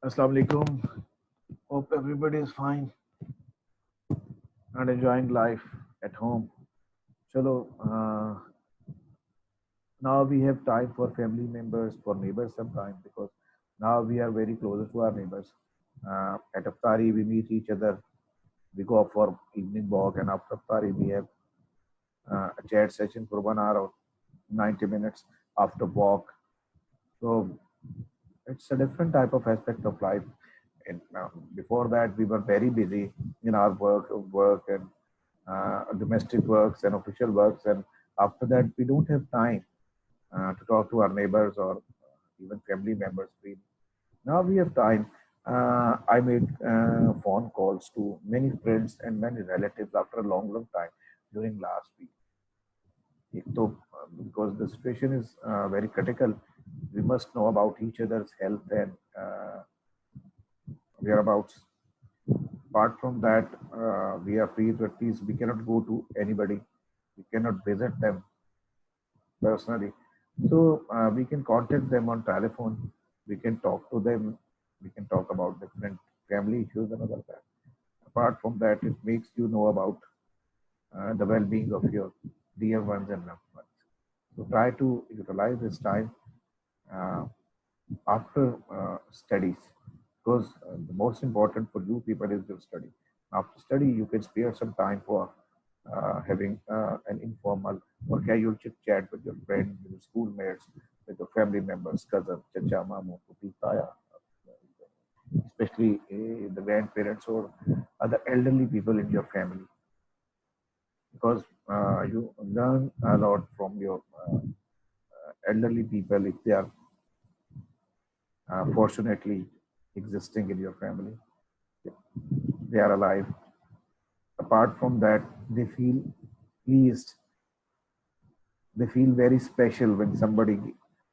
Assalamu alaikum. Hope everybody is fine and enjoying life at home. Chalo, now we have time for family members, for neighbors sometimes because now we are very close to our neighbors. At Aftari, we meet each other. We go for evening walk, and after Aftari, we have a chat session for 1 hour or 90 minutes after walk. So it's a different type of aspect of life. And before that, we were very busy in our work and domestic works and official works. And after that, we don't have time to talk to our neighbors or even family members. Now we have time. I made phone calls to many friends and many relatives after a long, long time during last week. So, because the situation is very critical, we must know about each other's health and whereabouts. Apart from that, we are free to at least we cannot go to anybody. We cannot visit them personally. So we can contact them on telephone. We can talk to them. We can talk about different family issues and other that. Apart from that, it makes you know about the well-being of your dear ones and loved ones. So try to utilize this time uh, after studies because the most important for you people is your study. After study, you can spare some time for having an informal or casual chit chat with your friends, with your schoolmates, with your family members, cousins, chacha, mamu, pupi, taya, especially the grandparents or other elderly people in your family because you learn a lot from your elderly people if they are fortunately existing in your family. They are alive. Apart from that, they feel pleased. They feel very special when somebody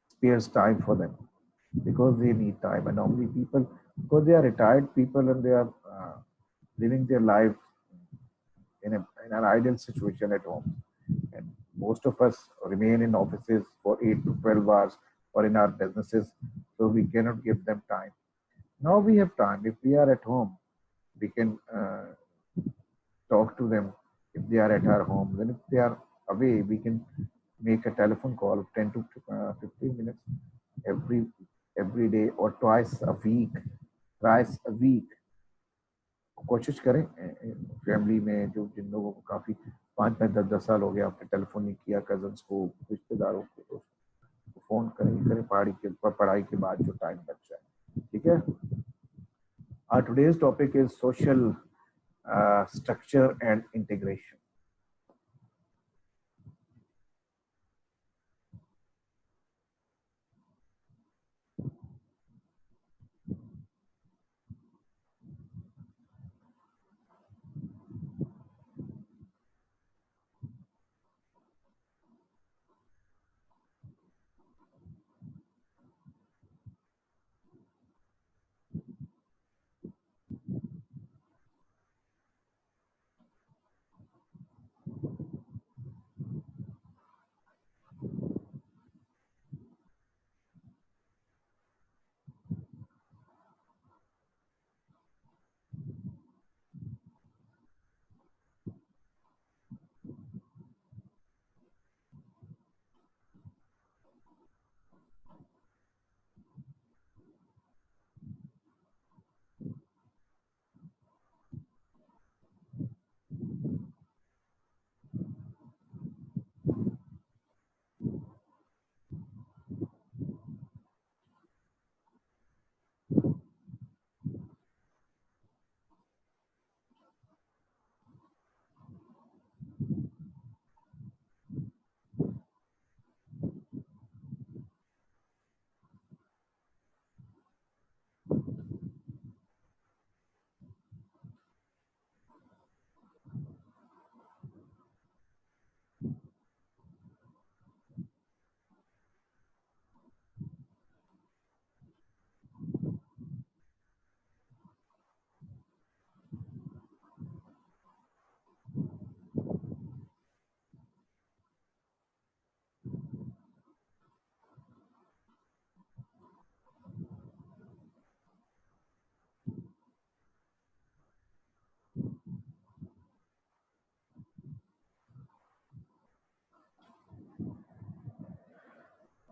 spares time for them because they need time. And normally, people, because they are retired people and they are living their life in an ideal situation at home. And most of us remain in offices for 8 to 12 hours or in our businesses, so we cannot give them time. Now we have time. If we are at home, we can talk to them if they are at our home. Then if they are away, we can make a telephone call of 10 to 15 minutes every every day or twice a week. Twice a week. कोशिश करें family में जो जिन लोगों को काफ़ी 5 5 10 10 साल हो गया आपने टेलीफोन नहीं किया कजन्स को रिश्तेदारों को तो फ़ोन करें पढ़ाई के बाद जो टाइम बच जाए ठीक है our today's topic is social structure and integration.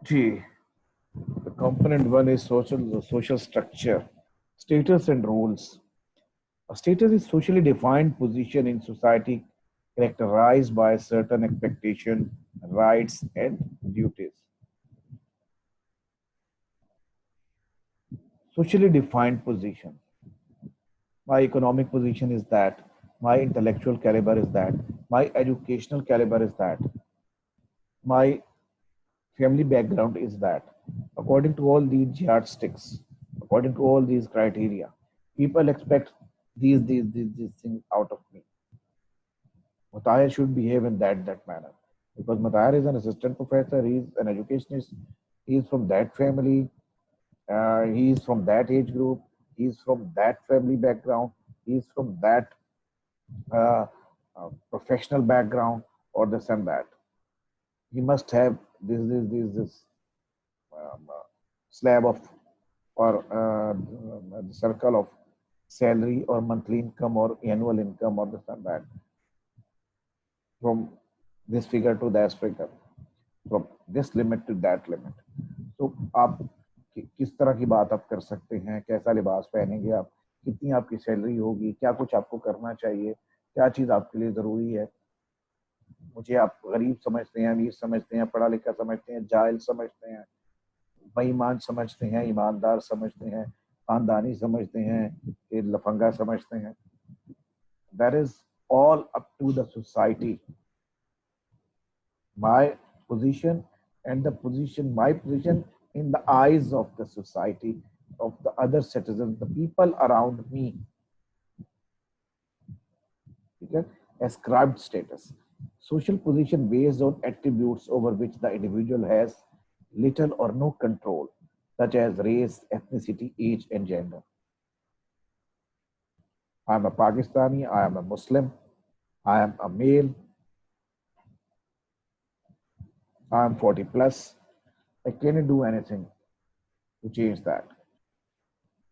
G. The component one is social structure, status and roles. A status is socially defined position in society characterized by certain expectation, rights, and duties. Socially defined position. My economic position is that. My intellectual caliber is that. My educational caliber is that. My family background is that. According to all these yardsticks, according to all these criteria, people expect these things out of me. Mutahir should behave in that manner because Mutahir is an assistant professor. He is an educationist. He is from that family. He is from that age group. He is from that family background. He is from that professional background or this and that. He must have this slab of or the circle of salary or monthly income or annual income or this and that from this figure to that figure, from this limit to that limit. तो आप किस तरह की बात आप कर सकते हैं, कैसा लिबास पहनेंगे आप, कितनी आपकी सैलरी होगी, क्या कुछ आपको करना चाहिए, क्या चीज़ आपके लिए ज़रूरी है, मुझे आप गरीब समझते हैं, अमीर समझते हैं, पढ़ा लिखा समझते हैं, जाहिल समझते हैं, बेईमान समझते हैं, ईमानदार समझते हैं, खानदानी समझते हैं, कि लफंगा समझते हैं. That is all up to the society. My position and the position, my position in the eyes of the society, of the other citizens, the people around me. Okay? Ascribed status. Social position based on attributes over which the individual has little or no control, such as race, ethnicity, age, and gender. I am a Pakistani, I am a Muslim, I am a male, I am 40 plus. I cannot do anything to change that.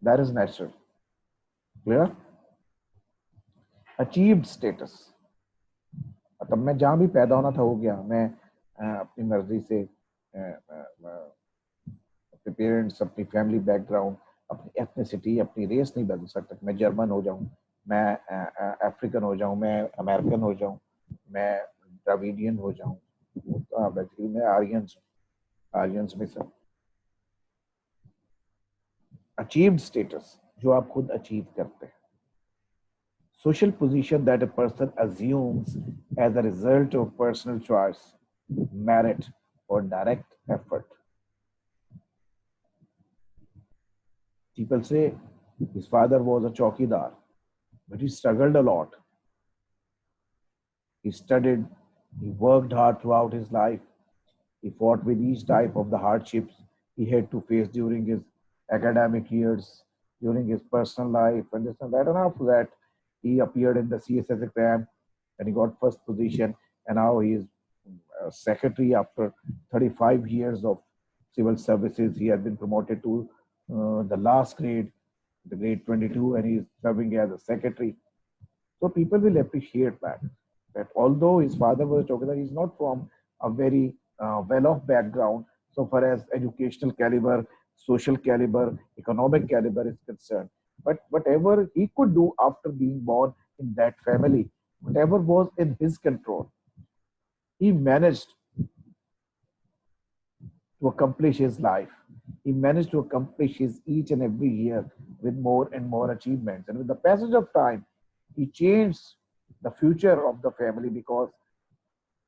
That is natural. Clear? Achieved status. तब मैं जहां भी पैदा होना था हो गया. मैं अपनी मर्जी से अपने पेरेंट्स, अपनी फैमिली बैकग्राउंड, अपनी एथनिसिटी, अपनी रेस नहीं बदल सकता. मैं जर्मन हो जाऊं, मैं अफ्रीकन हो जाऊं, मैं अमेरिकन हो जाऊं, मैं द्रविडियन हो जाऊं, बेसिकली मैं आर्यंस में से. अचीव्ड स्टेटस जो आप खुद अचीव करते हैं. Social position that a person assumes as a result of personal choice, merit, or direct effort. People say his father was a chowkidar, but he struggled a lot. He studied, he worked hard throughout his life. He fought with each type of the hardships he had to face during his academic years, during his personal life, and this and that. And after that, he appeared in the CSS exam and he got first position. And now he is secretary after 35 years of civil services. He has been promoted to the last grade, the grade 22, and he is serving as a secretary. So people will appreciate that. That although his father was a chowkidar, he's not from a very well-off background so far as educational caliber, social caliber, economic caliber is concerned. But whatever he could do after being born in that family, whatever was in his control, he managed to accomplish his life. He managed to accomplish his each and every year with more and more achievements. And with the passage of time, he changed the future of the family because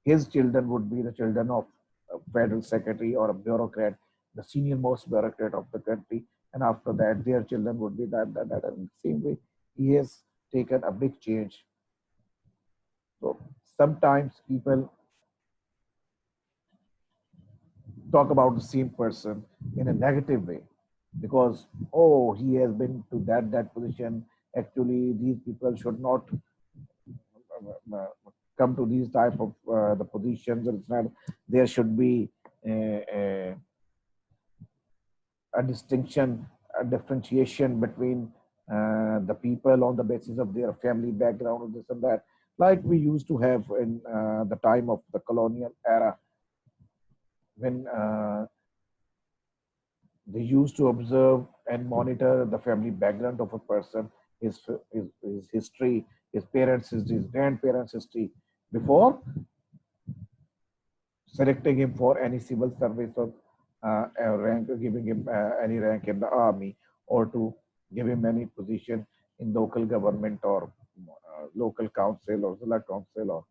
his children would be the children of a federal secretary or a bureaucrat, the senior most bureaucrat of the country. And after that, their children would be that. And the same way, he has taken a big change. So sometimes people talk about the same person in a negative way because oh he has been to that position. Actually these people should not come to these type of the positions, or it's not, there should be a distinction, a differentiation between the people on the basis of their family background or this and that, like we used to have in the time of the colonial era when They used to observe and monitor the family background of a person, his history, his parents' history, his grandparents' history, before selecting him for any civil service or a rank, giving him any rank in the army, or to give him any position in local government or local council or Zilla council or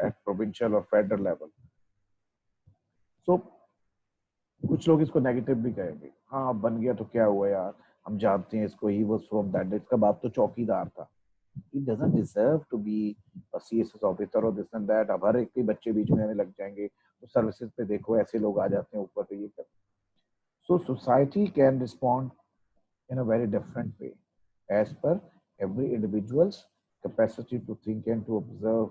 at provincial or federal level. So कुछ लोग इसको negative भी कहेंगे, हाँ अब बन गया तो क्या हुआ यार, हम जानते हैं इसको, ही वाज फ्रॉम दैट, इसका बाप तो चौकीदार था, he doesn't deserve to be a CSS officer or this and that. अब हर एक के बच्चे बीच में आने लग जाएंगे, तो सर्विसेज पे देखो ऐसे लोग आ जाते हैं ऊपर पे ये कर. So society can respond in a very different way as per every individual's capacity to think and to observe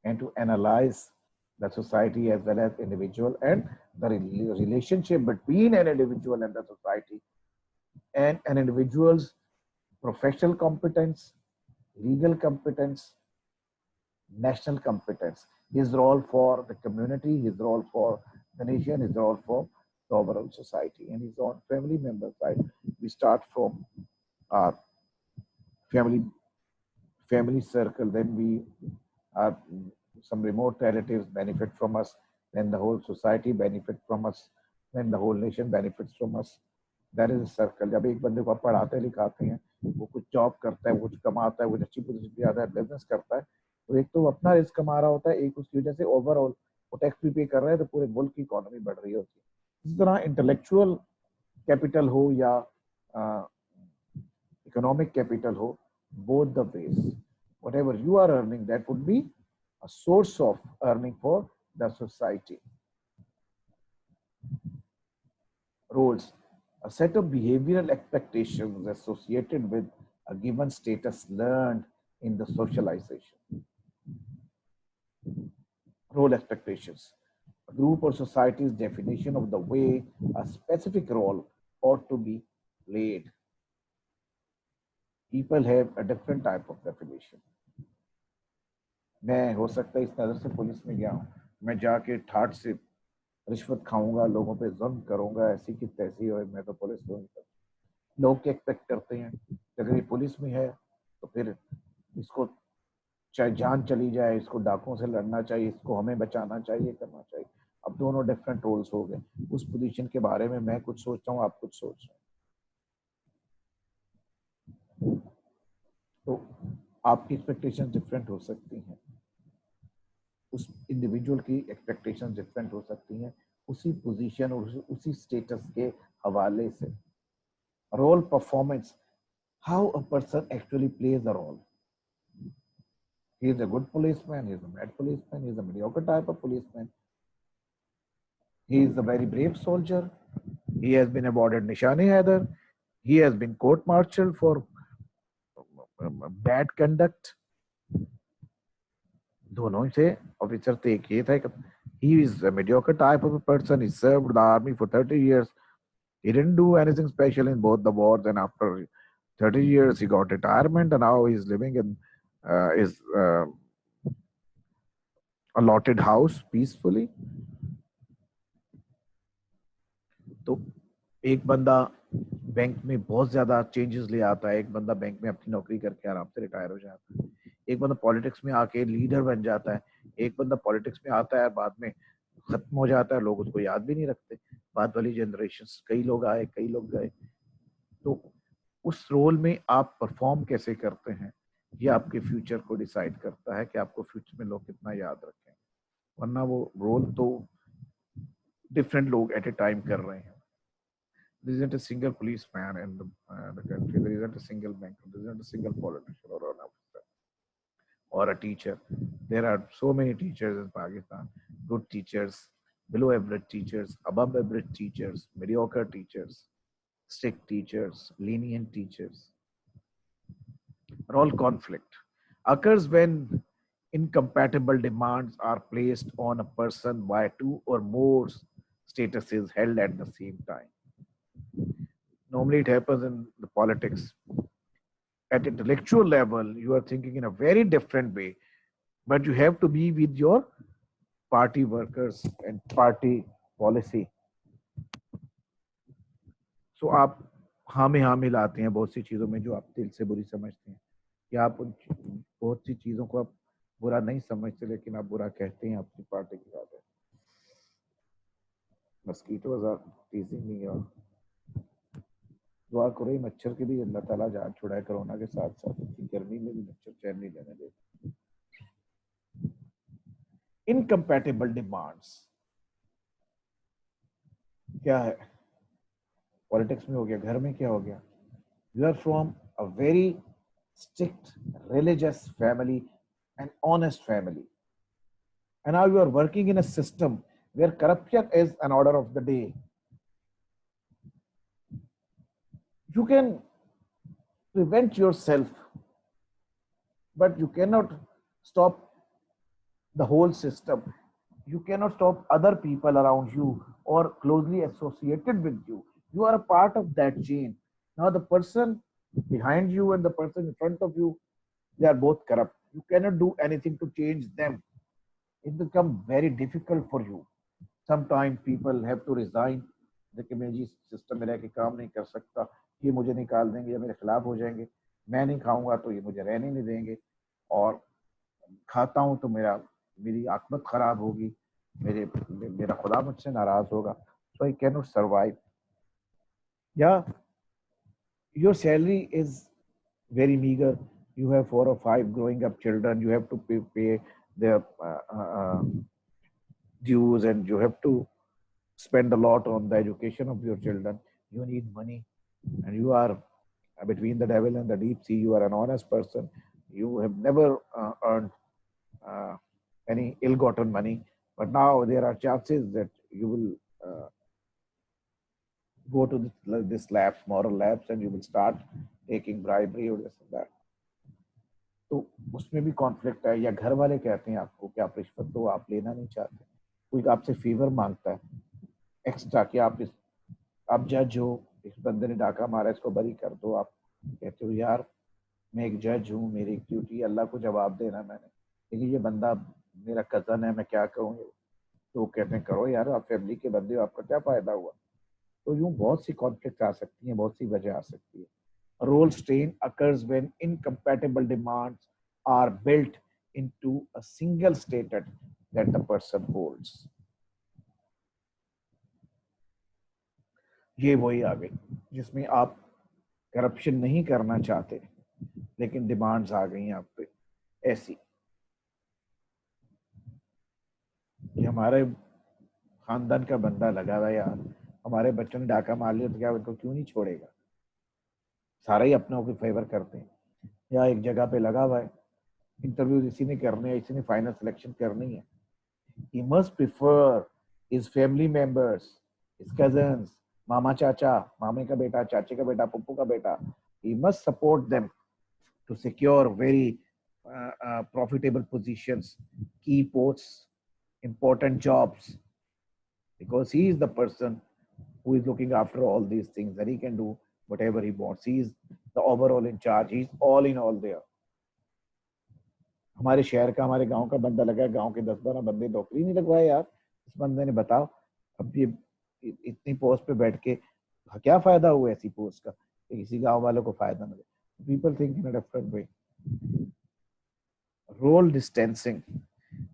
and to analyze the society as well as individual, and the relationship between an individual and the society, and an individual's professional competence, legal competence, national competence, his role for the community, his role for the nation, his role for the overall society, and his own family member side. We start from our family family circle, then we are some remote relatives benefit from us, then the whole society benefit from us, then the whole nation benefits from us. That is a circle. जब एक बंदे को आप पढ़ाते लिखाते हैं, वो कुछ जॉब करता है, वो कुछ कमाता है, वो अच्छी पोजीशन पे आता है, बिजनेस करता है, तो एक तो अपना रिस्क कमा रहा होता है, एक उसकी वजह से ओवरऑल वो टैक्स भी पे कर रहा है, तो पूरे मुल्क की इकोनॉमी बढ़ रही होती है. इस तरह इंटेलेक्चुअल कैपिटल हो या इकोनॉमिक कैपिटल हो, both the ways, whatever you are earning, that would be a source of earning for the society. Roles: a set of behavioral expectations associated with a given status learned in the socialization. Role expectations: a group or society's definition of the way a specific role ought to be played. People have a different type of definition. मैं हो सकता है इस नज़र से police में गया हूँ, मैं जाके ठाट से रिश्वत खाऊंगा, लोगों पे जुल्म करूंगा, ऐसी की तैसी हो, मैं तो पुलिस को नहीं करता. लोग क्या एक्सपेक्ट करते हैं, अगर ये पुलिस में है तो फिर इसको चाहे जान चली जाए, इसको डाकुओं से लड़ना चाहिए, इसको हमें बचाना चाहिए, करना चाहिए. अब दोनों डिफरेंट रोल्स हो गए. उस पोजीशन के बारे में मैं कुछ सोचता हूँ, आप कुछ सोच रहे हैं, तो आपकी एक्सपेक्टेशन डिफरेंट हो सकती हैं, उस इंडिविजुअल की एक्सपेक्टेशन डिफरेंट हो सकती हैं उसी पोजीशन और उसी स्टेटस के हवाले से. Role performance: how a person actually plays a role. He is a good policeman, he is a bad policeman, he is a mediocre type of policeman, he is a very brave soldier, he has been awarded Nishani-e-Haider, he has been court-martialed for bad conduct. दोनों से officer थे, एक ये था, he is a mediocre type of a person, he served the army for 30 years, he didn't do anything special in both the wars, and after 30 years he got retirement, and now he's living in his allotted house peacefully. तो एक बंदा bank में बहुत ज्यादा changes ले आता है, एक बंदा बैंक में अपनी नौकरी करके आराम से रिटायर हो जाता है, एक बंदा पॉलिटिक्स में आके लीडर बन जाता है, एक बंदा पॉलिटिक्स में आता है बाद में खत्म हो जाता है, लोग उसको याद भी नहीं रखते. बाद वाली जनरेशन, कई लोग आए कई लोग गए, तो उस रोल में आप परफॉर्म कैसे करते हैं ये आपके फ्यूचर को डिसाइड करता है कि आपको फ्यूचर में लोग कितना याद रखें. वरना वो रोल तो डिफरेंट लोग एट ए टाइम कर रहे हैं. There isn't a single policeman in the country. There isn't a single banker. There isn't a single politician or an officer or a teacher. There are so many teachers in Pakistan. Good teachers, below average teachers, above average teachers, mediocre teachers, strict teachers, lenient teachers. Role conflict occurs when incompatible demands are placed on a person by two or more statuses held at the same time. Normally it happens in the politics. At intellectual level, you are thinking in a very different way, but you have to be with your party workers and party policy. सो आप हाँ में हाँ मिलाते हैं बहुत सी चीज़ों में जो आप दिल से बुरी समझते हैं, या आप उन बहुत सी चीज़ों को आप बुरा नहीं समझते लेकिन आप बुरा कहते हैं अपनी पार्टी के बारे में। मस्कीटोज आर टीजिंग मी, और दुआ करो ये मच्छर की भी अल्लाह ताला जान छुड़ाए कोरोना के साथ साथ, इतनी गर्मी में भी मच्छर चैन नहीं लेने देते। इनकम्पैटिबल डिमांड्स क्या है? पॉलिटिक्स में हो गया, घर में क्या हो गया? You are from a very strict religious family and honest family, and now you are working in a system where corruption is an order of the day. You can prevent yourself, but you cannot stop the whole system. You cannot stop other people around you or closely associated with you. You are a part of that chain. Now the person behind you and the person in front of you, they are both corrupt. You cannot do anything to change them. It becomes very difficult for you. Sometimes people have to resign. देखिए मैं जी system में रह के काम नहीं कर सकता, ये मुझे निकाल देंगे या मेरे खिलाफ हो जाएंगे, मैं नहीं खाऊंगा तो ये मुझे रहने नहीं देंगे, और खाता हूँ तो मेरी आत्मत खराब होगी, मेरा खुदा मुझसे नाराज होगा, so I cannot survive. Yeah, your salary is very meager. You have 4 or 5 growing up children. You have to pay their dues, and you have to spend a lot on the education of your children. You need money, and you are between the devil and the deep sea. You are an honest person. You have never earned uh, any ill-gotten money, but now there are chances that you will go to this labs, moral labs, and you will start taking bribery or this and that. तो उसमें भी conflict है, या घर वाले कहते हैं आपको कि आप रिश्वत दो, आप लेना नहीं चाहते, कोई आपसे फेवर मांगता है एक्स्ट्रा कि आप जज हो, इस बंदे ने डाका मारा, इसको बरी कर दो, आप कहते हो यार मैं एक जज हूँ, मेरी ड्यूटी अल्लाह को जवाब देना मैंने, लेकिन ये बंदा मेरा कजन है, मैं क्या कहूँ, तो कहते हैं करो यार, आप फैमिली के बंदे हो, आपका क्या फायदा हुआ। तो यूं बहुत सी कॉन्फ्लिक्ट आ सकती हैं, बहुत सी वजह आ सकती है। Role strain occurs when incompatible demands are built into a single status that the person holds. ये वही आ गई जिसमें आप करप्शन नहीं करना चाहते लेकिन डिमांड्स आ गई आप पे ऐसी कि हमारे खानदान का बंदा लगा हुआ यार, हमारे बच्चों ने डाका मार लिया तो क्या उनको क्यों नहीं छोड़ेगा, सारा ही अपनों को फेवर करते हैं। या एक जगह पे लगा हुआ है, इंटरव्यू इसी ने करने है, इसी ने फाइनल सिलेक्शन करनी है, he must prefer his family members, his cousins, मामा चाचा, मामे का बेटा, चाचे का बेटा, पप्पू का बेटा, he must support them to secure very profitable positions, key posts, important jobs, because he is the person who is looking after all these things, and he can do whatever he wants. He is the overall in charge. He is all in all there. हमारे शहर का, हमारे गांव का बंदा लगा है, गांव के 10-12 बंदे नौकरी नहीं लगवाए यार, इस बंदे ने बताओ अब ये इतनी पोस्ट पे बैठ के क्या फायदा हुआ ऐसी पोस्ट का, किसी गांव वालों को फायदा मिले। People think in a different way. Role distancing,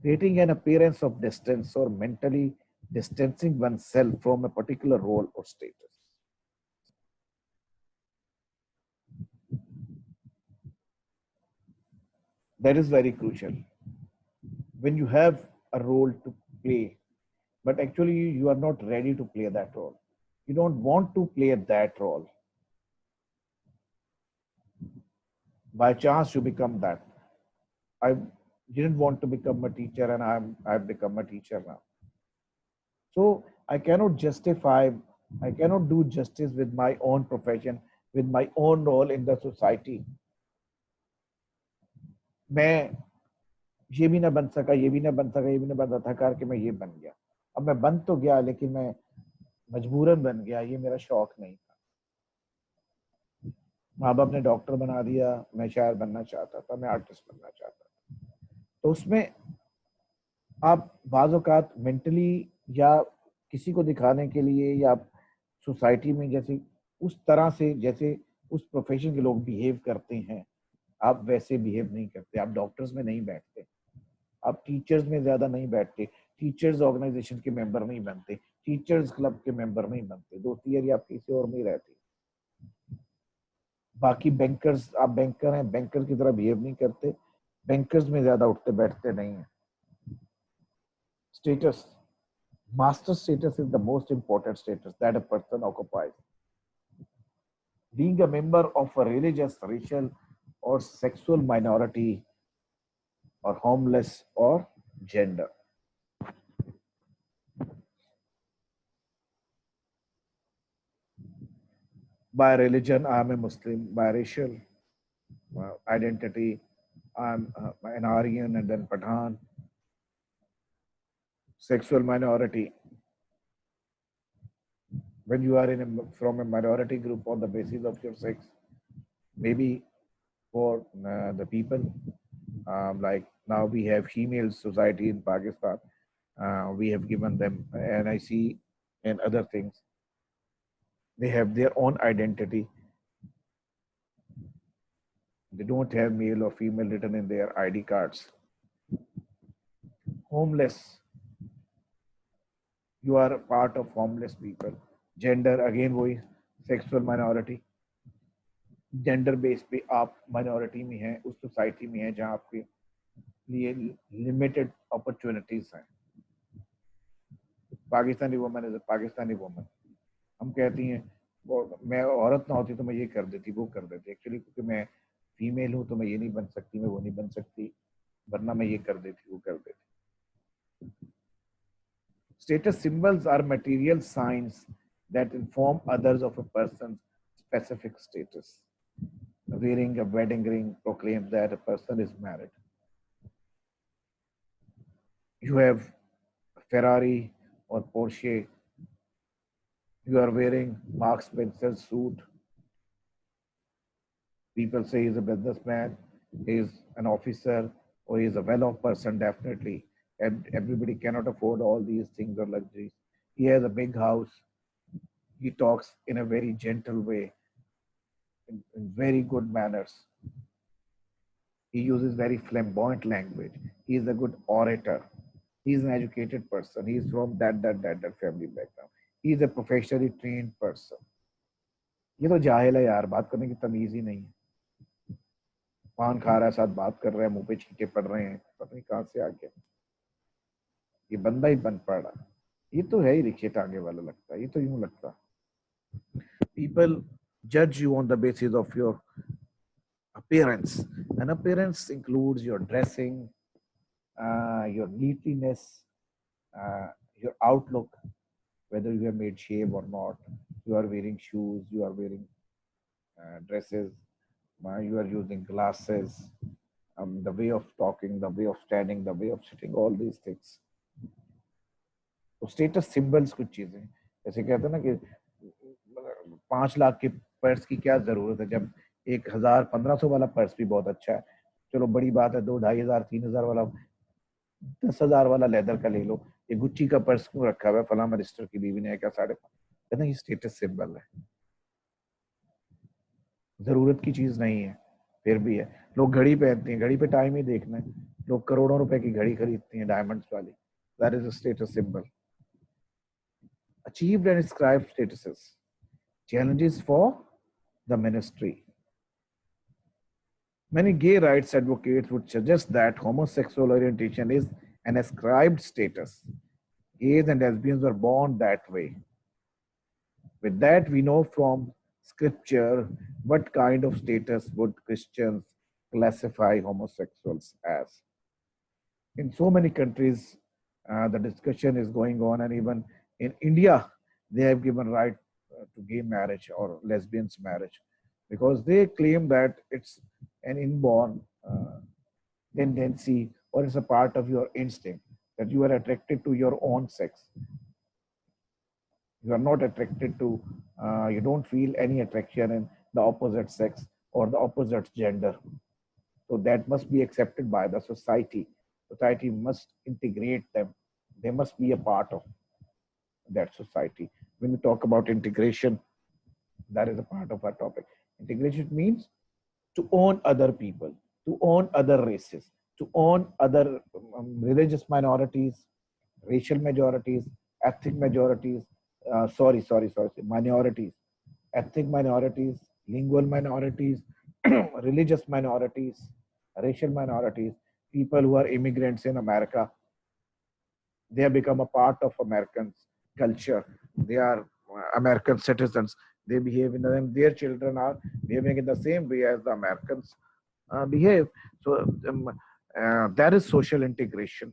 creating an appearance of distance or mentally distancing oneself from a particular role or status. That is very crucial. When you have a role to play, but actually you are not ready to play that role, you don't want to play that role, by chance you become that. I didn't want to become a teacher, and I've become a teacher now. So I cannot justify, I cannot do justice with my own profession, with my own role in the society. मैं ये भी ना बन सका, ये भी ना बन सका, ये भी ना बन सका करके मैं ये बन गया। अब मैं बन तो गया लेकिन मैं मजबूरन बन गया, ये मेरा शौक नहीं था। माँ बाप ने डॉक्टर बना दिया, मैं शायर बनना चाहता था, मैं आर्टिस्ट बनना चाहता था। तो उसमें आप बाज़ औक़ात मेंटली या किसी को दिखाने के लिए या सोसाइटी में जैसे उस तरह से जैसे उस प्रोफेशन के लोग बिहेव करते हैं, आप वैसे बिहेव नहीं करते। आप डॉक्टर्स में नहीं बैठते, आप टीचर्स में ज्यादा नहीं बैठते, टीचर्स ऑर्गेनाइजेशन के मेंबर नहीं बनते, टीचर्स क्लब के मेंबर नहीं बनते, दोस्ती यारी आप किसी और में ही रहती। बाकी बैंकर्स, आप बैंकर हैं, बैंकर की तरह बिहेव नहीं करते, बैंकर्स में ज्यादा उठते बैठते नहीं है। Status, master status is the most important status that a person occupies. Being a member of a religious, racial, or sexual minority, or homeless, or gender. By religion, I am a Muslim. By racial identity, I'm an Aryan and then Pathan. Sexual minority, when you are from a minority group on the basis of your sex, maybe for the people, like now we have female society in Pakistan. We have given them NIC and other things. They have their own identity. They don't have male or female written in their ID cards. Homeless, you are a part of homeless people. Gender, again वही sexual minority. Gender base पे आप minority में हैं, उस society में हैं जहां आपके लिए लिमिटेड अपॉर्चुनिटीज हैं। Pakistani woman is Pakistani woman, हम कहती हैं वो मैं औरत ना होती तो मैं ये कर देती वो कर देती, एक्चुअली क्योंकि मैं फीमेल हूँ तो मैं ये नहीं बन सकती, मैं वो नहीं बन सकती, वरना मैं ये कर देती वो कर देती। Status symbols are material signs that inform others of a person's specific status. Wearing a wedding ring proclaims that a person is married. You have a Ferrari or Porsche, you are wearing Mark Spencer suit. People say he's a businessman, he's an officer, or he's a well-off person, definitely. And everybody cannot afford all these things or luxuries. He has a big house. He talks in a very gentle way, in very good manners. He uses very flamboyant language. He is a good orator. He is an educated person. He is from that family background. He is a professionally trained person. ये तो जाहिल है यार, बात करने की तमीज ही नहीं है। पान खा रहा है, साथ बात कर रहे हैं, मुंह पे छींटे पड़ रहे हैं, पता नहीं कहाँ से आ गया। ये बंदा ही बन पड़ा। ये तो है ही रिक्शे टांगे वाला लगता है, ये तो यूं लगता। People judge you on the basis of your appearance, and appearance includes your dressing, your neatness, your outlook, whether you have made shave or not, you are wearing shoes, you are wearing dresses, you are using glasses, the way of talking, the way of standing, the way of sitting, all these things. तो status symbols कुछ चीजें, जैसे कहते हैं ना कि 5 लाख के purse की क्या जरूरत है जब 1,000-1,500 वाला पर्स भी बहुत अच्छा है। चलो बड़ी बात है, 2,000-2,500-3,000 वाला, 10,000 वाला लेदर का ले लो। ये गुच्ची का पर्स क्यों रखा हुआ है, फला मिनिस्टर की बीवी ने क्या 5.5, कहते हैं ये स्टेटस सिंबल है, जरूरत की चीज नहीं है फिर भी है। लोग घड़ी पहनते हैं, घड़ी पे टाइम ही देखना है, लोग करोड़ों रुपए की घड़ी खरीदते हैं डायमंड्स वाली, that is a status symbol. Achieved and inscribed statuses, challenges for the ministry. Many gay rights advocates would suggest that homosexual orientation is an ascribed status. Gays and lesbians were born that way. With that, we know from scripture what kind of status would Christians classify homosexuals as. In so many countries, the discussion is going on, and even in India, they have given right to gay marriage or lesbians marriage because they claim that it's an inborn tendency or it's a part of your instinct that you are attracted to your own sex. You are not attracted to, you don't feel any attraction in the opposite sex or the opposite gender. So that must be accepted by the society. Society must integrate them. They must be a part of that society. When we talk about integration, That is a part of our topic. Integration means to own other people, to own other races, to own other religious minorities, racial majorities, ethnic majorities, minorities, ethnic minorities, lingual minorities, religious minorities, racial minorities, people who are immigrants in America. They have become a part of American culture. They are American citizens. They behave in them. Their children are behaving in the same way as the Americans behave. So that is social integration.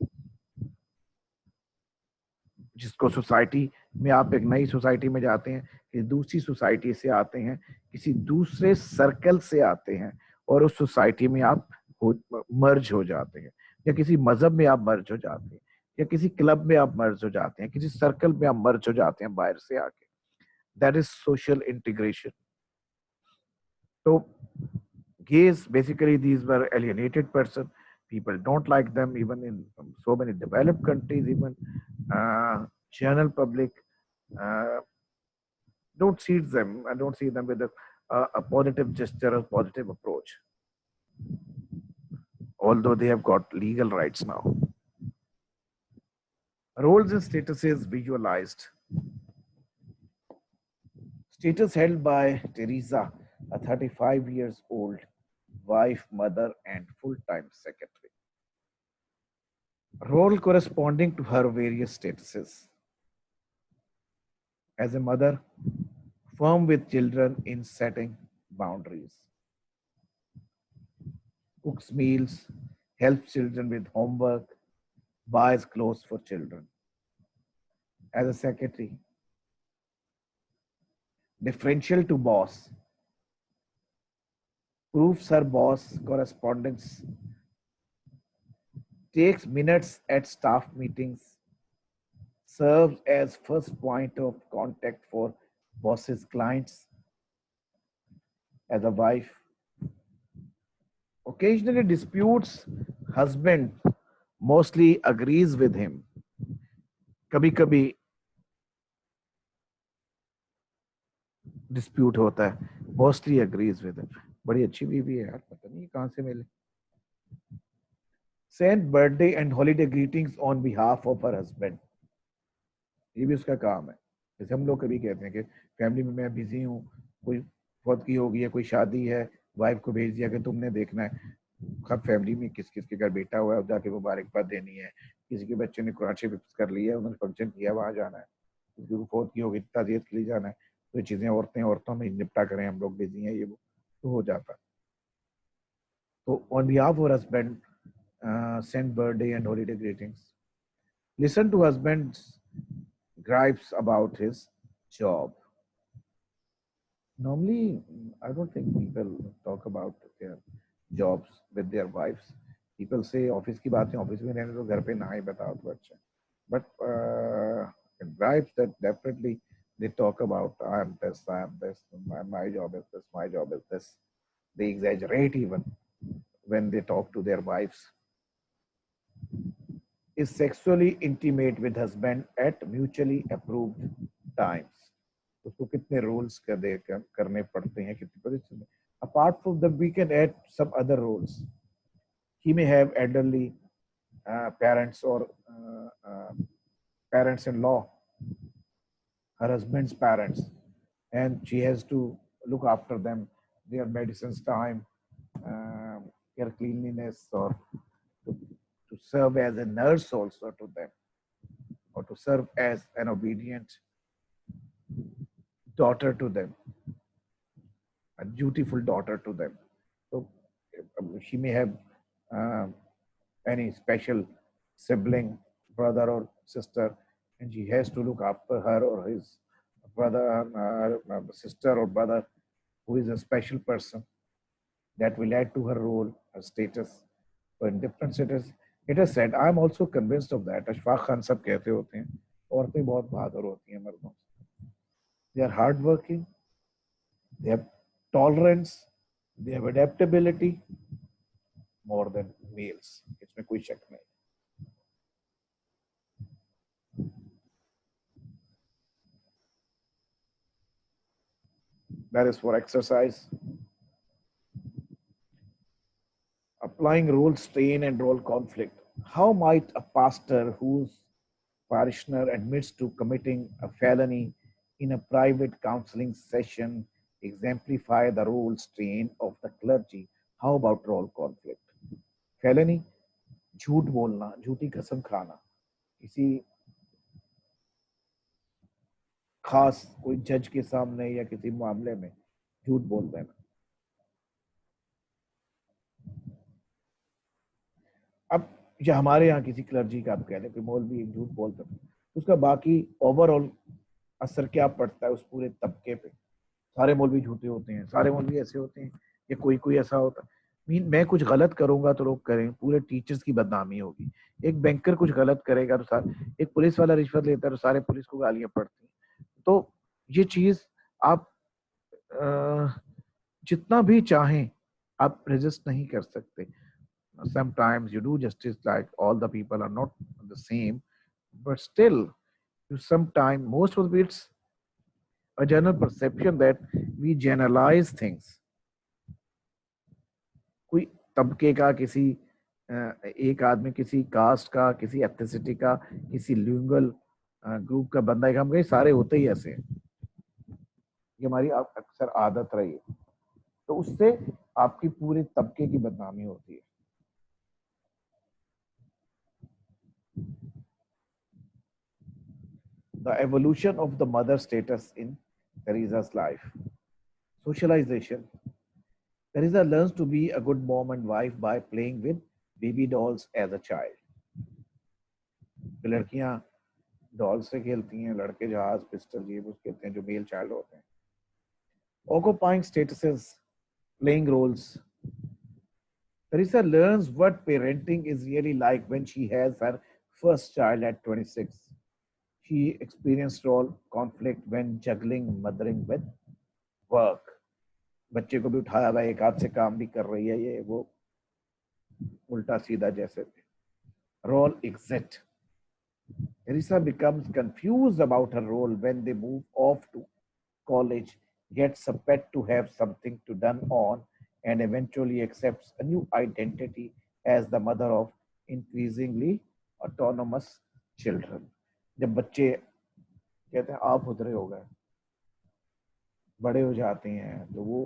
जिसको society में आप एक नई society में जाते हैं, किसी दूसरी सोसाइटी से आते हैं, किसी दूसरे सर्कल से आते हैं और उस सोसाइटी में आप मर्ज हो जाते हैं, या किसी मजहब में आप मर्ज हो जाते हैं, या किसी क्लब में आप मर्ज हो जाते हैं, किसी सर्कल में आप मर्ज हो जाते हैं बाहर से आके. That is social integration. तो gays, basically these were alienated person. People don't like them even in so many developed countries. Even general public uh, don't see them. I don't see them with a positive gesture or positive approach, although they have got legal rights now. Roles and statuses visualized. Status held by Teresa, a 35 years old wife, mother, and full-time secretary. Role corresponding to her various statuses. As a mother, firm with children in setting boundaries. Cooks meals, helps children with homework, buys clothes for children. As a secretary, differential to boss, proofs her boss correspondence, takes minutes at staff meetings, serves as first point of contact for boss's clients. As a wife, occasionally disputes husband, mostly agrees with him. कभी कभी dispute होता है, mostly agrees with. बड़ी अच्छी बीवी है यार, पता नहीं कहां से मिले. Send birthday and holiday greetings on behalf of her husband. ये भी उसका काम है. जैसे हम लोग कभी कहते हैं कि फैमिली में मैं बिजी हूँ, कोई फौतगी हो गई है, कोई शादी है, वाइफ को भेज दिया कि तुमने देखना है. सब फैमिली में किस किस के घर बेटा हुआ है, जाके मुबारकबाद देनी है. किसी के बच्चे ने कुरान शरीफ कर लिया है, उन्होंने फंक्शन किया, वहां जाना है. किसी को फौतगी हो गई, ताजियत के लिए जाना है. तो ये चीजें औरतों में निपटा करें, हम लोग बिजी हैं, ये वो तो हो जाता है. तो on behalf of husband send birthday and holiday greetings. Listen to husband's gripes about his job. Normally, I don't think people talk about their jobs with their wives. People say office की बातें office में रहने दो, घर पे ना ही बताओ तो अच्छा. But in gripes, that definitely they talk about I am this, my job is this, my job is this. They exaggerate even when they talk to their wives. Is sexually intimate with husband at mutually approved times. उसको कितने roles करने पड़ते हैं, कितनी position में. Apart from that, we can add some other roles. He may have elderly parents or parents-in-law, her husband's parents, and she has to look after them, their medicines time, their cleanliness, or to serve as a nurse also to them, or to serve as an obedient daughter to them, a dutiful daughter to them. So she may have uh, any special sibling, brother or sister, and she has to look after her or his brother, sister or brother, who is a special person. That will add to her role, her status. So in different status, it is said, I am also convinced of that. Ashfaq Khan सब कहते होते हैं, औरतें बहुत बहादुर होती हैं मर्दों से. They are hardworking, they have tolerance, they have adaptability more than males. इसमें कोई शक नहीं. that is for exercise. Applying role strain and role conflict. How might a pastor whose parishioner admits to committing a felony in a private counseling session exemplify the role strain of the clergy? How about role conflict? Felony, झूठ बोलना, झूठी कसम खाना, किसी खास कोई जज के सामने या किसी मामले में झूठ बोल देना. अब ये हमारे यहाँ किसी क्लर्जी का आप कह लें कि मौलवी एक झूठ बोल सकते, उसका बाकी ओवरऑल असर क्या पड़ता है उस पूरे तबके पे? सारे मौलवी झूठे होते हैं, सारे मौलवी ऐसे होते हैं, या कोई कोई ऐसा होता है? मैं कुछ गलत करूंगा तो लोग करें, पूरे टीचर्स की बदनामी होगी. एक बैंकर कुछ गलत करेगा तो सारे, एक पुलिस वाला रिश्वत लेता है तो सारे पुलिस को गालियां पड़ती हैं. तो ये चीज आप जितना भी चाहें आप रेजिस्ट नहीं कर सकते. Sometimes you do justice, like all the people are not the same, but still you sometimes, most of it's a general perception that we generalize things. कोई तबके का, किसी एक आदमी किसी कास्ट का, किसी एथनिसिटी का, किसी लिंगुअल ग्रुप का बंदा, हम कहीं सारे होते ही ऐसे हैं. ये हमारी अक्सर आदत रही है, तो उससे आपकी पूरे तबके की बदनामी होती है. The evolution of the mother status in Teresa's life. Socialization. Teresa learns to be a good mom and wife by playing with baby dolls as a child. लड़कियां डॉल से खेलती हैं, लड़के जहाज, पिस्टल, ये वो खेलते हैं जो मेल चाइल्ड होते हैं. Occupying statuses, playing roles. Teresa learns what parenting is really like when she has her first child at 26. She experienced role conflict when juggling mothering with work. बच्चे को भी उठाया हुआ, एक हाथ से काम भी कर रही है, ये वो उल्टा सीधा जैसे. Role exit. Teresa becomes confused about her role when they move off to college, gets a pet to have something to done on, and eventually accepts a new identity as the mother of increasingly autonomous children. जब बच्चे कहते हैं आप उधरे हो गए, बड़े हो जाते हैं, तो वो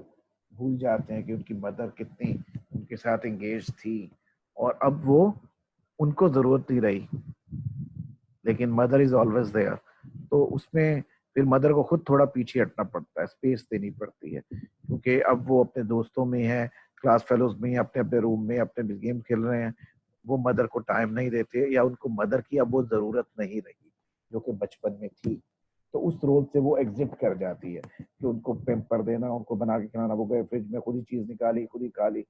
भूल जाते हैं कि उनकी मदर कितनी उनके साथ एंगेज थी, और अब वो उनको जरूरत नहीं रही, लेकिन मदर इज ऑलवेज देयर. तो उसमें फिर मदर को खुद थोड़ा पीछे हटना पड़ता है, स्पेस देनी पड़ती है, क्योंकि अब वो अपने दोस्तों में है, क्लास फेलोज में, अपने अपने रूम में अपने गेम खेल रहे हैं, वो मदर को टाइम नहीं देते, या उनको मदर की अब वो जरूरत नहीं रही जो कि बचपन में थी. तो उस रोल से वो एग्जिट कर जाती है कि उनको पेम्पर देना, उनको बना के खिलाना, वो गए फ्रिज में खुद ही चीज निकाली, खुद ही खा ली,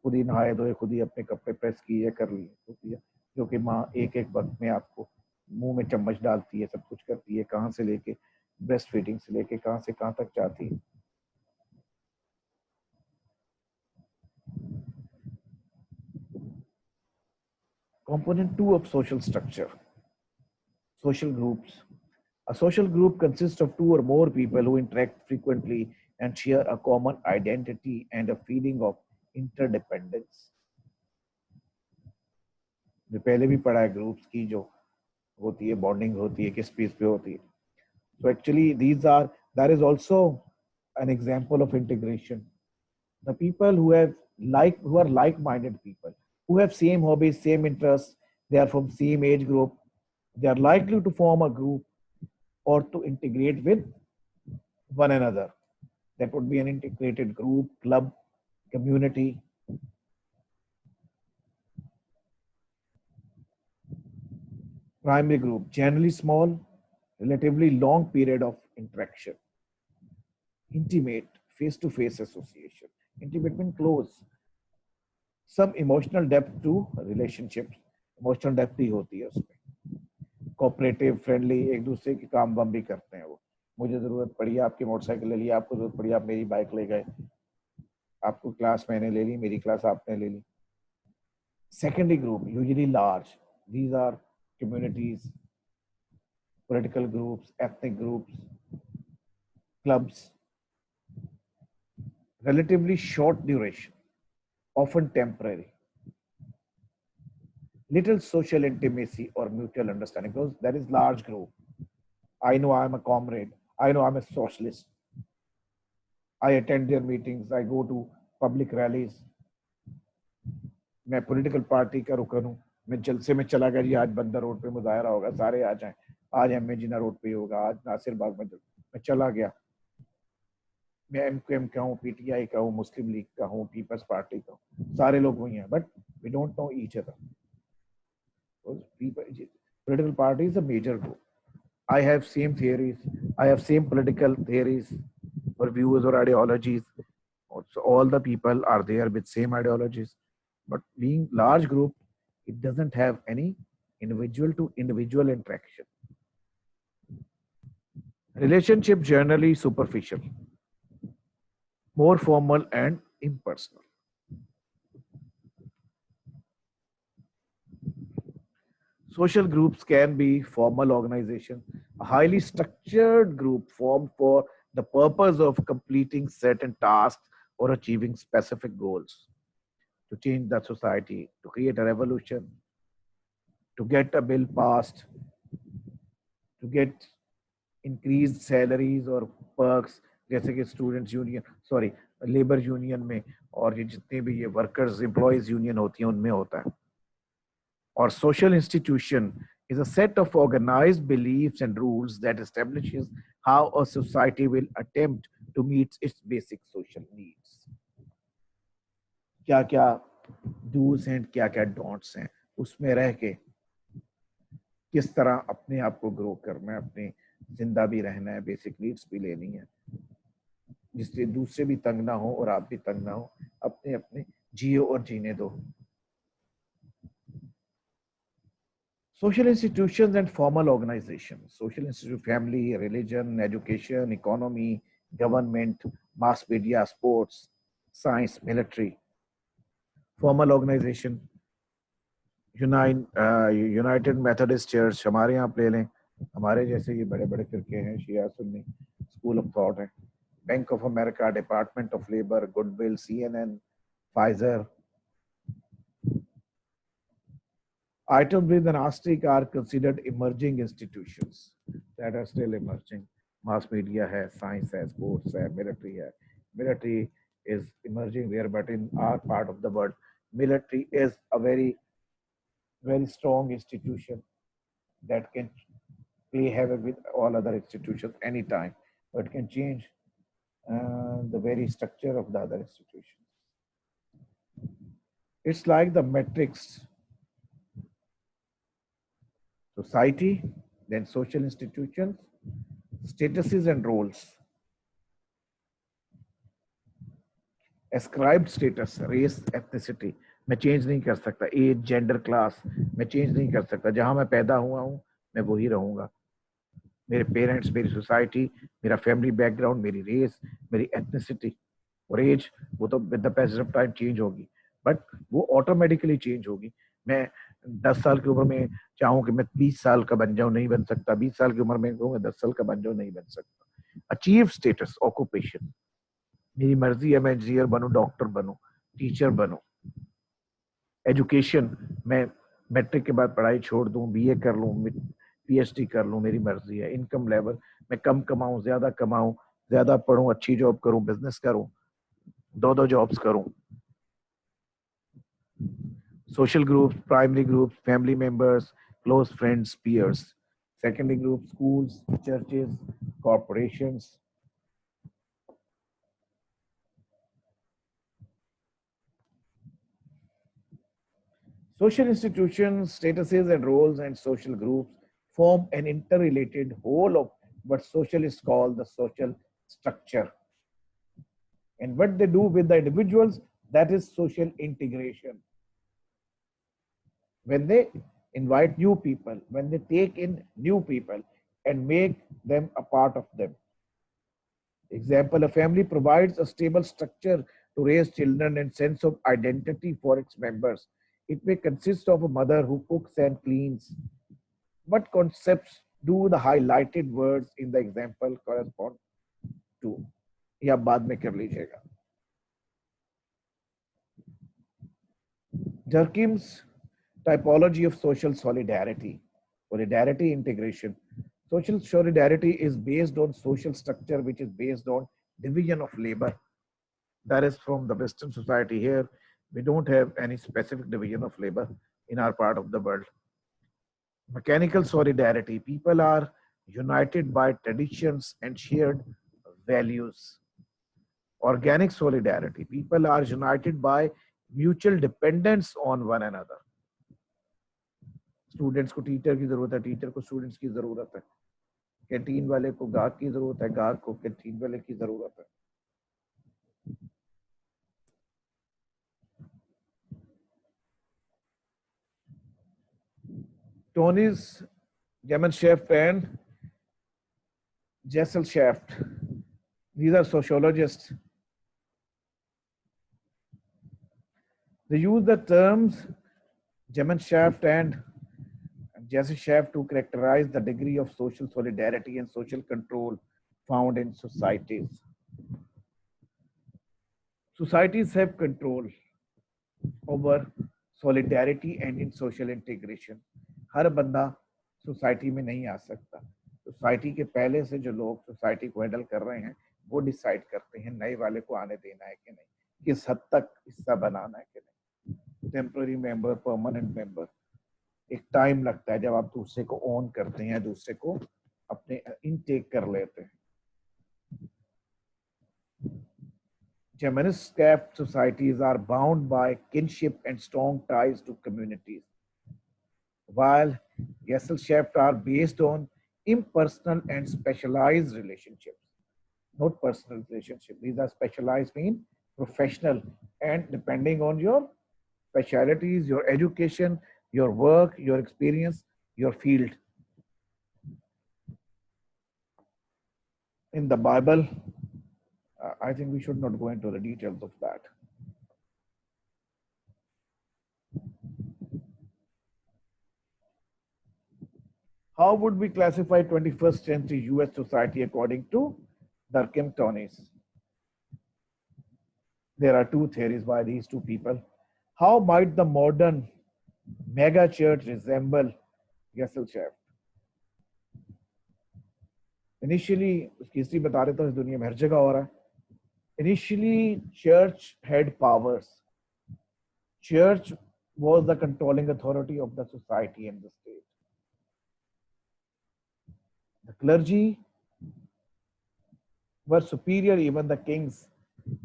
खुद ही नहाए धोए, खुद ही अपने कपड़े प्रेस किए, कर लिए, जो कि माँ एक एक वक्त में आपको मुंह में चम्मच डालती है, सब कुछ करती है, कहाँ से लेके ब्रेस्ट फीडिंग से लेके कहाँ से कहाँ तक जाती है. Component 2 of social structure. Social groups. A social group consists of two or more people who interact frequently and share a common identity and a feeling of interdependence. जो पहले भी पढ़ा है, ग्रुप्स की जो होती है, बॉन्डिंग होती है, किस पीस पे होती है. So actually that is also an example of integration. The people who are like-minded people, who have same hobbies, same interests, they are from same age group, they are likely to form a group or to integrate with one another. That would be an integrated group, club, community. Primary group, generally small, relatively long period of interaction. Intimate, face-to-face association. Intimate means close. Some emotional depth to relationships. Emotional depth ही होती है उसमें. Cooperative, friendly, एक दूसरे के काम वाम भी करते हैं. वो मुझे जरूरत पड़ी, आपकी मोटरसाइकिल ले ली, आपको जरूरत पड़ी, आप मेरी बाइक ले गए, आपको क्लास मैंने ले ली, मेरी क्लास आपने ले ली. Secondary group, usually large. These are communities, political groups, ethnic groups, clubs. relatively short duration, often temporary, little social intimacy or mutual understanding, because there is large group. I know I'm a comrade. I know I'm a socialist. I attend their meetings. I go to public rallies. मैं political party का रुकन हूँ. मैं जलसे में चला गया जी, आज बंदर रोड पे मुजाहरा होगा, सारे आ जाएं. आज एम जिना रोड पे होगा, आज नासिर बाग में. मैं चला गया. मैं एमक्यूएम का हूँ, पीटीआई का हूँ, मुस्लिम लीग का हूँ, पीपल्स पार्टी का हूँ. सारे लोग वही हैं, but we don't know each other. Political party is a major group. I have same theories. I have same political theories or views or ideologies. So all the people are there with same ideologies. But being large group, it doesn't have any individual to individual interaction. Relationship generally superficial, more formal and impersonal. Social groups can be formal organization, a highly structured group formed for the purpose of completing certain tasks or achieving specific goals, to change the society, to create a revolution, to get a bill passed, to get increased salaries or perks, जैसे कि students union, sorry, labour union में, और ये जितने भी ये workers employees union होती हैं उनमें होता है. Or social institution is a set of organized beliefs and rules that establishes how a society will attempt to meet its basic social needs. क्या क्या do's and क्या क्या don'ts हैं, उसमें रह के किस तरह अपने आप को ग्रो करना है, अपने जिंदा भी रहना है, बेसिक नीड्स भी लेनी है, जिससे दूसरे भी तंग ना हो और आप भी तंग ना हो, अपने अपने जियो और जीने दो. Social institutions and formal organizations. Social institute, family, religion, education, economy, government, mass media, sports, science, military. Formal organization, United Methodist Church, हमारे यहाँ ले लें, हमारे जैसे ये बड़े बड़े फिरके हैं, शिया सुन्नी, स्कूल ऑफ थॉट है, bank of America, department of labour, goodwill, CNN, Pfizer. Itombreed and Astrik are considered emerging institutions that are still emerging. Mass media hai, science hai, sports hai, military hai. Military is emerging there, but in our part of the world, military is a very, very strong institution that can play havoc with all other institutions anytime, but can change the very structure of the other institutions. It's like the matrix: society, then social institutions, statuses and roles. Ascribed status, race, ethnicity, मैं change नहीं कर सकता. As, gender, class मैं change नहीं कर सकता. जहां मैं पैदा हुआ हूं मैं वही रहूंगा. मेरे पेरेंट्स, मेरी सोसाइटी, मेरा फैमिली बैकग्राउंड, मेरी रेस, मेरी एथनिसिटी और एज, वो तो with the passage of time change होगी, बट वो ऑटोमेटिकली चेंज होगी. मैं 10 साल की उम्र में चाहूँ कि मैं 20 साल का बन जाऊं, नहीं बन सकता. 20 साल की उम्र में कहूँ 10 साल का बन जाऊं, नहीं बन सकता. अचीव स्टेटस, ऑक्यूपेशन, मेरी मर्जी है मैं इंजीनियर बनूं, डॉक्टर बनूं, टीचर बनूं. एजुकेशन, मैं मैट्रिक के बाद पढ़ाई छोड़ दूं, बीए कर लूं, पीएचडी कर लूं, मेरी मर्जी है. इनकम लेवल, मैं कम कमाऊं, ज्यादा पढ़ूं, अच्छी जॉब करूं, बिजनेस करूं, दो जॉब्स करूं. Social groups, primary groups, family members, close friends, peers. Secondary groups, schools, churches, corporations. Social institutions, statuses and roles, and social groups form an interrelated whole of what socialists call the social structure. And what they do with the individuals, that is social integration. When they invite new people, when they take in new people and make them a part of them. Example, a family provides a stable structure to raise children and sense of identity for its members. It may consist of a mother who cooks and cleans. What concepts do the highlighted words in the example correspond to? या बाद में कर लीजिएगा. Durkheim's typology of social solidarity, solidarity integration. Social solidarity is based on social structure, which is based on division of labor. That is from the Western society. Here, we don't have any specific division of labor in our part of the world. Mechanical solidarity. People are united by traditions and shared values. Organic solidarity. People are united by mutual dependence on one another. Students को teacher की जरूरत है, teacher को students की जरूरत है, canteen वाले को गाहक की जरूरत है, गाहक को कैंटीन वाले की जरूरत है. Tony's Gemeinschaft and Gesellschaft. These are sociologists. They use the terms Gemeinschaft and Gesellschaft to characterize the degree of social solidarity and social control found in societies. Societies have control over solidarity and in social integration. हर बंदा society में नहीं आ सकता. Society के पहले से जो लोग society को हैंडल कर रहे हैं वो डिसाइड करते हैं नए वाले को आने देना है कि नहीं, किस हद तक हिस्सा बनाना है कि नहीं. टेम्पररी मेंबर, परमानेंट मेंबर, एक टाइम लगता है जब आप दूसरे को ऑन करते हैं, दूसरे को अपने इनटेक कर लेते हैं. Gemeinschaft societies are bound by kinship and strong ties to communities, while Gesellschaft are based on impersonal and specialized relationships, not personal relationships. These are specialized, mean professional, and depending on your specialities, your education, your work, your experience, your field. In the Bible, I think we should not go into the details of that. How would we classify 21st century US society according to Durkheim Tonies? There are two theories by these two people. How might the modern mega church resemble Gesellschaft? Initially, उसकी history बता रहे थे, इस दुनिया में हर जगह हो रहा है. Initially, church had powers. Church was the controlling authority of the society and the state. The clergy were superior, even the kings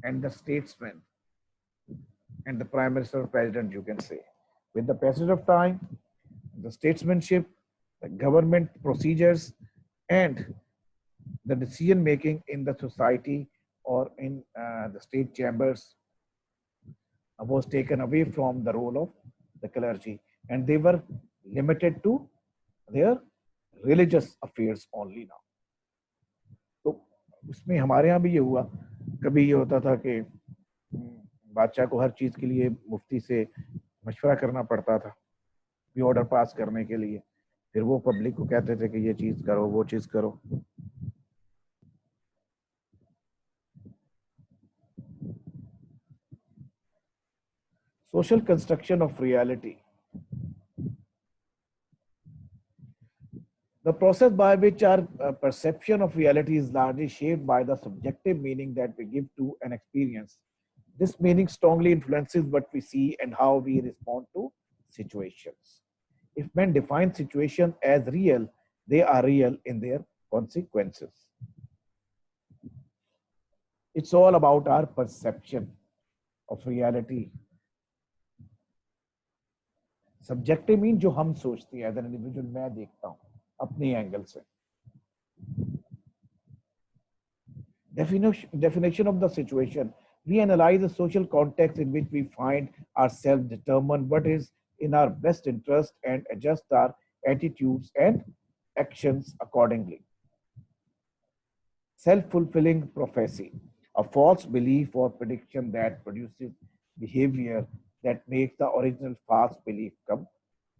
and the statesmen and the prime minister or president, you can say. With the passage of time, the statesmanship, the government procedures, and the decision making in the society or in the state chambers was taken away from the role of the clergy, and they were limited to their religious affairs only now. तो उसमें हमारे यहाँ भी ये हुआ. कभी ये होता था कि बादशाह को हर चीज के लिए मुफ्ती से मशवरा करना पड़ता था भी ऑर्डर पास करने के लिए. फिर वो पब्लिक को कहते थे कि ये चीज करो, वो चीज करो. Social construction of reality. The process by which our perception of reality is largely shaped by the subjective meaning that we give to an experience. This meaning strongly influences what we see and how we respond to situations. If men define situations as real, they are real in their consequences. It's all about our perception of reality. Subjective means जो हम सोचते हैं, as an individual मैं देखता हूँ अपने angle से. Definition of the situation. We analyze the social context in which we find ourselves, determine what is in our best interest, and adjust our attitudes and actions accordingly. Self-fulfilling prophecy. A false belief or prediction that produces behavior that makes the original false belief come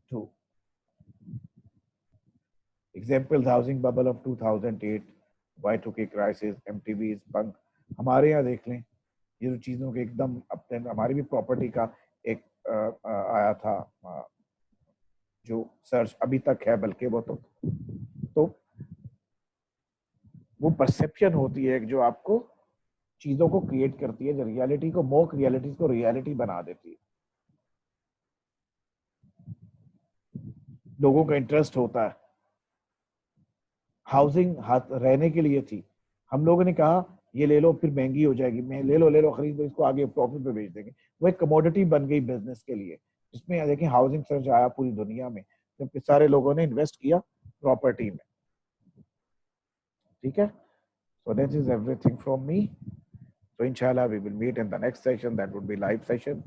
true. Example, the housing bubble of 2008, Y2K crisis, MTV's punk. हमारे यहाँ देख लें, ये जो चीज़ों के एकदम अपने हमारी भी प्रॉपर्टी का एक आया था, जो सर्च अभी तक है, बल्कि वो तो वो परसेप्शन होती है जो आपको चीजों को क्रिएट करती है, जो रियलिटी को, मोक रियलिटीज को रियलिटी बना देती है। लोगों का इंटरेस्ट होता है। हाउसिंग रहने के लिए थी, हम लोगों ने कहा ये ले लो, फिर महंगी हो जाएगी, मैं ले लो खरीद लो, इसको आगे प्रॉफिट पे बेच देंगे। वो एक कमोडिटी बन गई बिजनेस के लिए, जिसमें देखिए हाउसिंग सर्च आया पूरी दुनिया में, जब सारे लोगों ने इन्वेस्ट किया प्रॉपर्टी में। ठीक है, so that is everything from me. So inshallah we will meet in the next session, that would be live session.